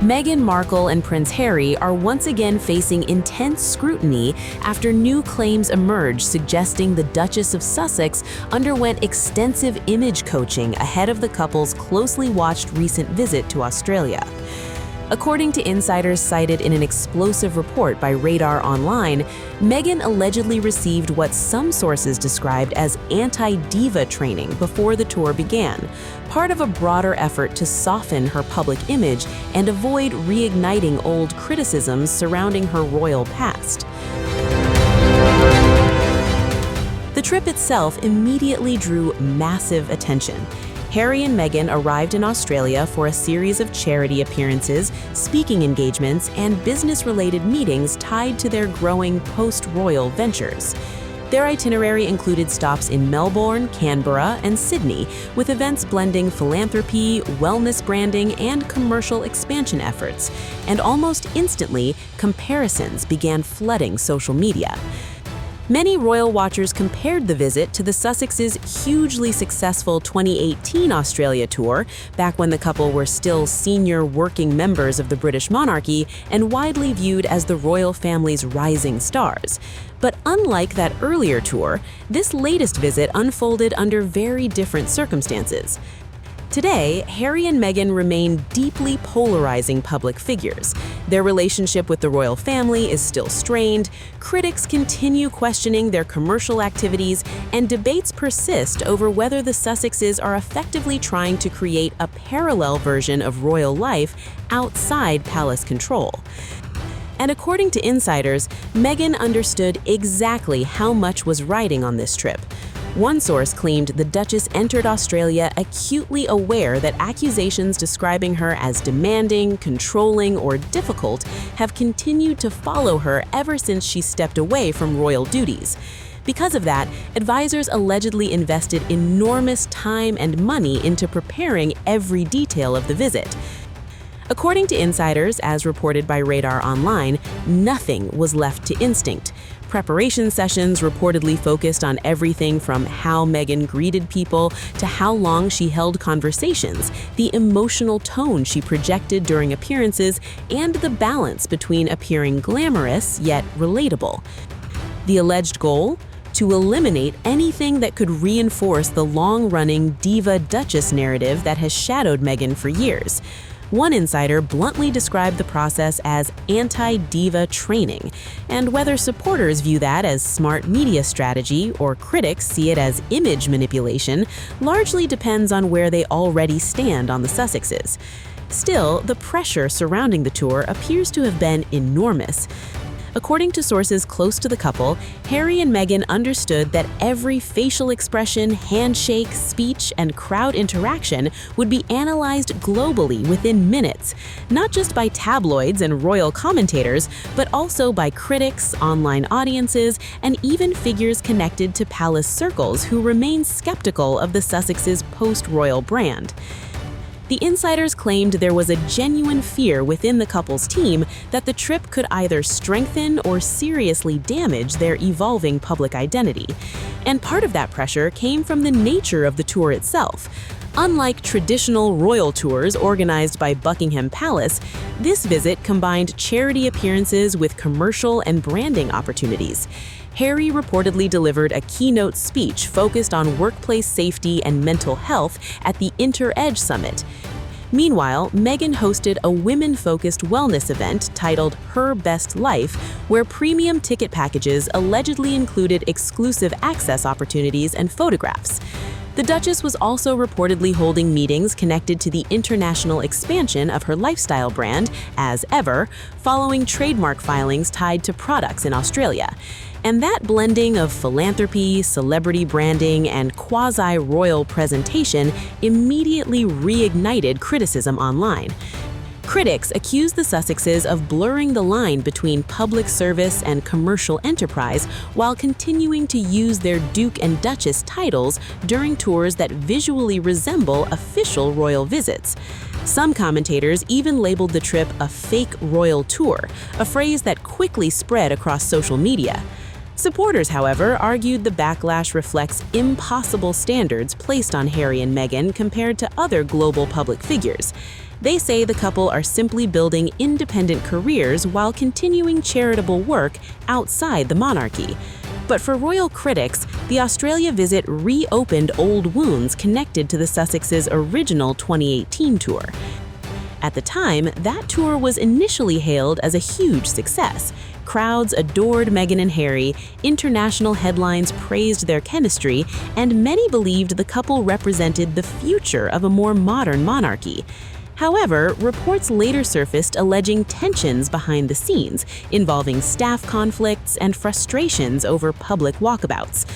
Meghan Markle and Prince Harry are once again facing intense scrutiny after new claims emerged suggesting the Duchess of Sussex underwent extensive image coaching ahead of the couple's closely watched recent visit to Australia. According to insiders cited in an explosive report by Radar Online, Meghan allegedly received what some sources described as anti-diva training before the tour began, part of a broader effort to soften her public image and avoid reigniting old criticisms surrounding her royal past. The trip itself immediately drew massive attention. Harry and Meghan arrived in Australia for a series of charity appearances, speaking engagements, and business-related meetings tied to their growing post-royal ventures. Their itinerary included stops in Melbourne, Canberra, and Sydney, with events blending philanthropy, wellness branding, and commercial expansion efforts. And almost instantly, comparisons began flooding social media. Many royal watchers compared the visit to the Sussexes' hugely successful 2018 Australia tour, back when the couple were still senior working members of the British monarchy and widely viewed as the royal family's rising stars. But unlike that earlier tour, this latest visit unfolded under very different circumstances. Today, Harry and Meghan remain deeply polarizing public figures. Their relationship with the royal family is still strained, critics continue questioning their commercial activities, and debates persist over whether the Sussexes are effectively trying to create a parallel version of royal life outside palace control. And according to insiders, Meghan understood exactly how much was riding on this trip. One source claimed the Duchess entered Australia acutely aware that accusations describing her as demanding, controlling, or difficult have continued to follow her ever since she stepped away from royal duties. Because of that, advisors allegedly invested enormous time and money into preparing every detail of the visit. According to insiders, as reported by Radar Online, nothing was left to instinct. Preparation sessions reportedly focused on everything from how Meghan greeted people to how long she held conversations, the emotional tone she projected during appearances, and the balance between appearing glamorous yet relatable. The alleged goal? To eliminate anything that could reinforce the long-running Diva Duchess narrative that has shadowed Meghan for years. One insider bluntly described the process as anti-diva training, and whether supporters view that as smart media strategy or critics see it as image manipulation largely depends on where they already stand on the Sussexes. Still, the pressure surrounding the tour appears to have been enormous. According to sources close to the couple, Harry and Meghan understood that every facial expression, handshake, speech, and crowd interaction would be analyzed globally within minutes, not just by tabloids and royal commentators, but also by critics, online audiences, and even figures connected to palace circles who remain skeptical of the Sussexes' post-royal brand. The insiders claimed there was a genuine fear within the couple's team that the trip could either strengthen or seriously damage their evolving public identity. And part of that pressure came from the nature of the tour itself. Unlike traditional royal tours organized by Buckingham Palace, this visit combined charity appearances with commercial and branding opportunities. Harry reportedly delivered a keynote speech focused on workplace safety and mental health at the Inter-Edge Summit. Meanwhile, Meghan hosted a women-focused wellness event titled Her Best Life, where premium ticket packages allegedly included exclusive access opportunities and photographs. The Duchess was also reportedly holding meetings connected to the international expansion of her lifestyle brand, As Ever, following trademark filings tied to products in Australia. And that blending of philanthropy, celebrity branding, and quasi-royal presentation immediately reignited criticism online. Critics accused the Sussexes of blurring the line between public service and commercial enterprise while continuing to use their Duke and Duchess titles during tours that visually resemble official royal visits. Some commentators even labeled the trip a fake royal tour, a phrase that quickly spread across social media. Supporters, however, argued the backlash reflects impossible standards placed on Harry and Meghan compared to other global public figures. They say the couple are simply building independent careers while continuing charitable work outside the monarchy. But for royal critics, the Australia visit reopened old wounds connected to the Sussexes' original 2018 tour. At the time, that tour was initially hailed as a huge success. Crowds adored Meghan and Harry, international headlines praised their chemistry, and many believed the couple represented the future of a more modern monarchy. However, reports later surfaced alleging tensions behind the scenes, involving staff conflicts and frustrations over public walkabouts.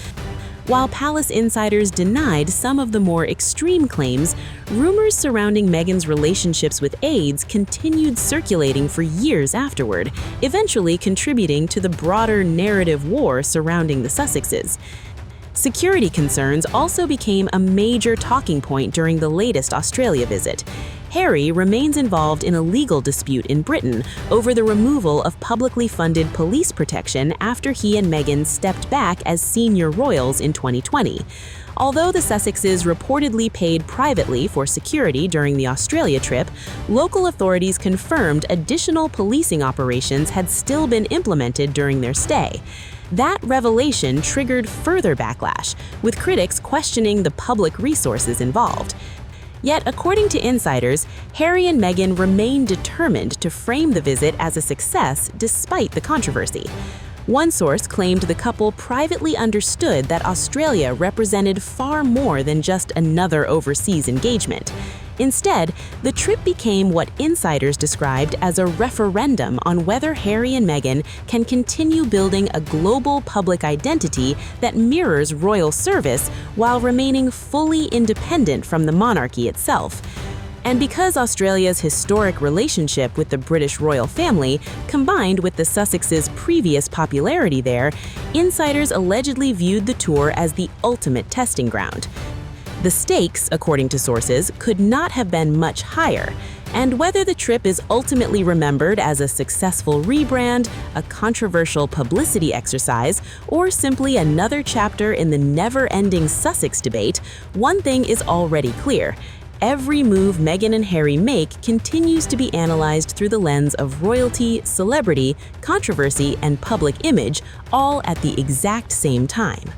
While palace insiders denied some of the more extreme claims, rumors surrounding Meghan's relationships with aides continued circulating for years afterward, eventually contributing to the broader narrative war surrounding the Sussexes. Security concerns also became a major talking point during the latest Australia visit. Harry remains involved in a legal dispute in Britain over the removal of publicly funded police protection after he and Meghan stepped back as senior royals in 2020. Although the Sussexes reportedly paid privately for security during the Australia trip, local authorities confirmed additional policing operations had still been implemented during their stay. That revelation triggered further backlash, with critics questioning the public resources involved. Yet, according to insiders, Harry and Meghan remain determined to frame the visit as a success despite the controversy. One source claimed the couple privately understood that Australia represented far more than just another overseas engagement. Instead, the trip became what insiders described as a referendum on whether Harry and Meghan can continue building a global public identity that mirrors royal service while remaining fully independent from the monarchy itself. And because Australia's historic relationship with the British royal family, combined with the Sussexes' previous popularity there, insiders allegedly viewed the tour as the ultimate testing ground. The stakes, according to sources, could not have been much higher, and whether the trip is ultimately remembered as a successful rebrand, a controversial publicity exercise, or simply another chapter in the never-ending Sussex debate, one thing is already clear. Every move Meghan and Harry make continues to be analyzed through the lens of royalty, celebrity, controversy, and public image, all at the exact same time.